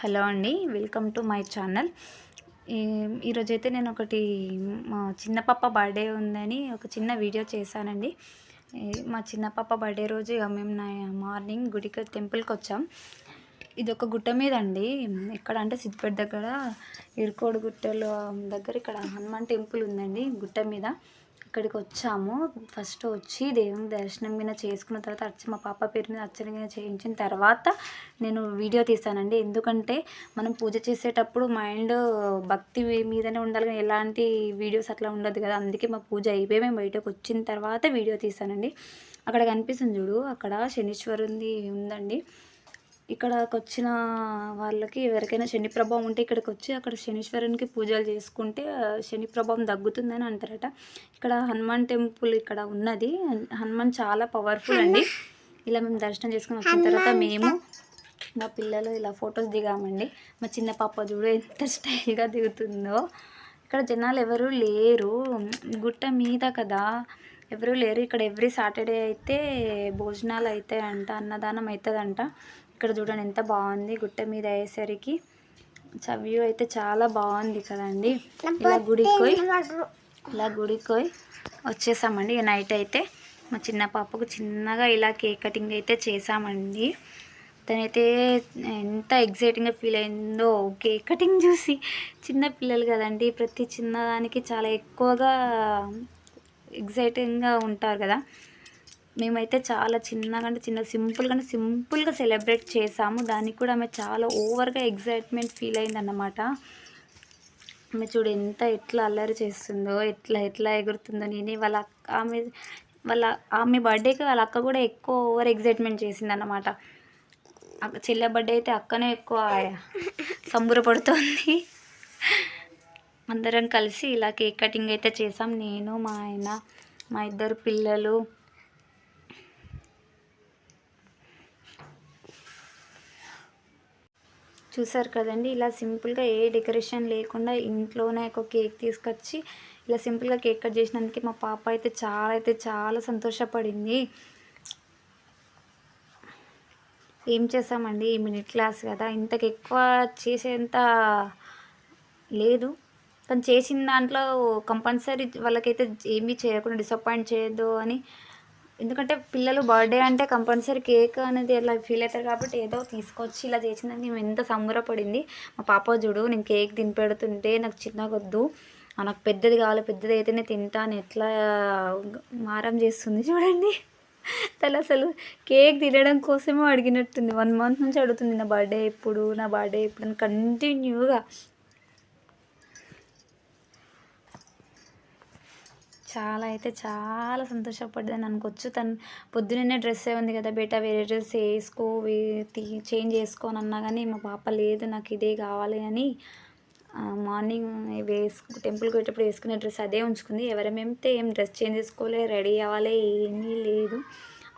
Hello అండి, welcome to my channel. ఈరోజైతే నేను ఒకటి మా చిన్న పాప బర్త్డే ఉందని ఒక చిన్న వీడియో చేశానండి. మా చిన్న పాప బర్త్డే రోజు మేము మార్నింగ్ గుడికి టెంపుల్కి వచ్చాం. ఇది ఒక గుట్ట మీద అండి. ఎక్కడ అంటే సిద్దిపేట దగ్గర ఇరుకోడు గుట్టలో దగ్గర ఇక్కడ హనుమాన్ టెంపుల్ ఉందండి గుట్ట మీద. ఇక్కడికి వచ్చాము. ఫస్ట్ వచ్చి దేవుని దర్శనం మీద చేసుకున్న తర్వాత మా పాప పేరు మీద అర్చన మీద చేయించిన తర్వాత నేను వీడియో తీస్తానండి. ఎందుకంటే మనం పూజ చేసేటప్పుడు మైండ్ భక్తి మీదనే ఉండాలి, కానీ ఎలాంటి వీడియోస్ అట్లా ఉండదు కదా. అందుకే మా పూజ అయిపోయి మేము బయటకు వచ్చిన తర్వాత వీడియో తీస్తానండి. అక్కడ కనిపిస్తుంది చూడు, అక్కడ శనీశ్వరుంది ఉందండి. ఇక్కడికి వచ్చిన వాళ్ళకి ఎవరికైనా శని ప్రభావం ఉంటే ఇక్కడికి వచ్చి అక్కడ శనీశ్వరునికి పూజలు చేసుకుంటే శని ప్రభావం తగ్గుతుందని అంటారట. ఇక్కడ హనుమాన్ టెంపుల్ ఇక్కడ ఉన్నది. హనుమాన్ చాలా పవర్ఫుల్ అండి. ఇలా మేము దర్శనం చేసుకుని వచ్చిన తర్వాత మేము మా పిల్లలు ఇలా ఫొటోస్ దిగామండి. మా చిన్న పాప చూడు ఎంత స్టైల్గా దిగుతుందో. ఇక్కడ జనాలు ఎవరు లేరు, గుట్ట మీద కదా, ఎవరు లేరు. ఇక్కడ ఎవ్రీ సాటర్డే అయితే భోజనాలు అవుతాయంట, అన్నదానం అవుతుందంట. ఇక్కడ చూడండి ఎంత బాగుంది గుట్ట మీద అయ్యేసరికి. వ్యూ అయితే చాలా బాగుంది కదండి. ఇలా గుడికి పోయి వచ్చేసామండి. నైట్ అయితే మా చిన్న పాపకు చిన్నగా ఇలా కేక్ కటింగ్ అయితే చేసామండి. తనైతే ఎంత ఎగ్జైటింగ్గా ఫీల్ అయిందో కేక్ కటింగ్ చూసి. చిన్న పిల్లలు కదండి, ప్రతి చిన్నదానికి చాలా ఎక్కువగా ఎగ్జైటింగ్గా ఉంటారు కదా. మేమైతే చాలా చిన్నగా అంటే సింపుల్గా సెలబ్రేట్ చేసాము. దానికి కూడా ఆమె చాలా ఓవర్గా ఎగ్జైట్మెంట్ ఫీల్ అయిందన్నమాట. ఆమె చూడు ఎట్లా అల్లరి చేస్తుందో, ఎట్లా ఎగురుతుందో. నేనే ఆమె బర్త్డేకి వాళ్ళ అక్క కూడా ఎక్కువ ఓవర్ ఎగ్జైట్మెంట్ చేసిందన్నమాట. చెల్లె బర్త్డే అయితే అక్కనే ఎక్కువ సంబరపడుతోంది. అందరం కలిసి ఇలా కేక్ కటింగ్ అయితే చేసాం. నేను, మా ఆయన, మా ఇద్దరు పిల్లలు. చూసారు కదండి, ఇలా సింపుల్గా ఏ డెకరేషన్ లేకుండా ఇంట్లోనే ఒక కేక్ తీసుకొచ్చి ఇలా సింపుల్గా కేక్ కట్ చేసినందుకు మా పాప అయితే చాలా సంతోషపడింది. ఏం చేసామండి, మిడిల్ క్లాస్ కదా, ఇంతకు ఎక్కువ చేసేంత లేదు. కానీ చేసిన దాంట్లో కంపల్సరీ వాళ్ళకైతే ఏమీ చేయకుండా డిసప్పాయింట్ చేయొద్దు అని. ఎందుకంటే పిల్లలు బర్త్డే అంటే కంపల్సరీ కేక్ అనేది అలా ఫీల్ అవుతారు కాబట్టి ఏదో తీసుకొచ్చి ఇలా చేసిందని మేము ఎంత సంబరపడింది. మా పాప చూడు, నేను కేక్ తినిపెడుతుంటే నాకు చిన్నగా వద్దు, నాకు పెద్దది కావాలి, పెద్దది అయితేనే తింటాను, ఎట్లా మారం చేస్తుంది చూడండి. తను అసలు కేక్ తినడం కోసమే అడిగినట్టుంది. 1 month నుంచి అడుగుతుంది, నా బర్త్డే ఎప్పుడు అని కంటిన్యూగా. చాలా సంతోషపడ్డదని అనుకోవచ్చు. తను పొద్దున్నే డ్రెస్ ఉంది కదా బేటా, వేరే డ్రెస్ వేసుకో, చేంజ్ చేసుకోని అన్నా కానీ మా పాప లేదు, నాకు ఇదే కావాలి అని మార్నింగ్ టెంపుల్కి పోయేటప్పుడు వేసుకునే డ్రెస్ అదే ఉంచుకుంది. ఎవరమేమితే ఏం డ్రెస్ చేంజ్ చేసుకోలే, రెడీ అవ్వాలి, ఏమీ లేదు.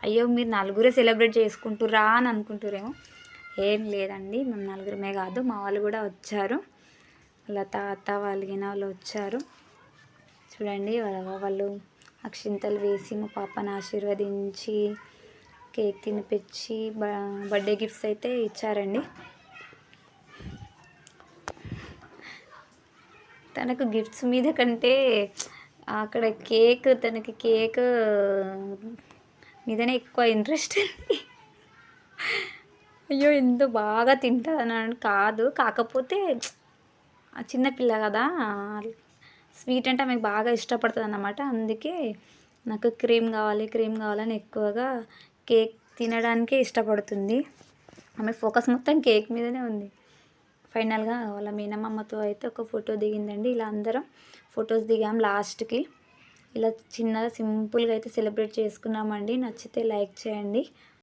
అయ్యో మీరు నలుగురే సెలబ్రేట్ చేసుకుంటురా అని అనుకుంటురేమో. ఏం లేదండి, మేము నలుగురమే కాదు, మా వాళ్ళు కూడా వచ్చారు. వాళ్ళ తాత వాళ్ళు వచ్చారు. చూడండి, వాళ్ళు అక్షింతలు వేసి మా పాపను ఆశీర్వదించి కేక్ తినిపించి బర్త్డే గిఫ్ట్స్ అయితే ఇచ్చారండి. తనకు గిఫ్ట్స్ మీద కంటే అక్కడ తనకి కేక్ మీదనే ఎక్కువ ఇంట్రెస్ట్. అయ్యో ఎంత బాగా తింటానని కాదు, కాకపోతే చిన్నపిల్ల కదా, స్వీట్ అంటే ఆమెకు బాగా ఇష్టపడుతుంది అన్నమాట. అందుకే నాకు క్రీమ్ కావాలని ఎక్కువగా కేక్ తినడానికే ఇష్టపడుతుంది. ఆమె ఫోకస్ మొత్తం కేక్ మీదనే ఉంది. ఫైనల్గా వాళ్ళ మీనమ్మతో అయితే ఒక ఫోటో దిగిందండి. ఇలా అందరం ఫొటోస్ దిగాం. లాస్ట్కి ఇలా చిన్నగా సింపుల్గా అయితే సెలబ్రేట్ చేసుకున్నామండి. నచ్చితే లైక్ చేయండి.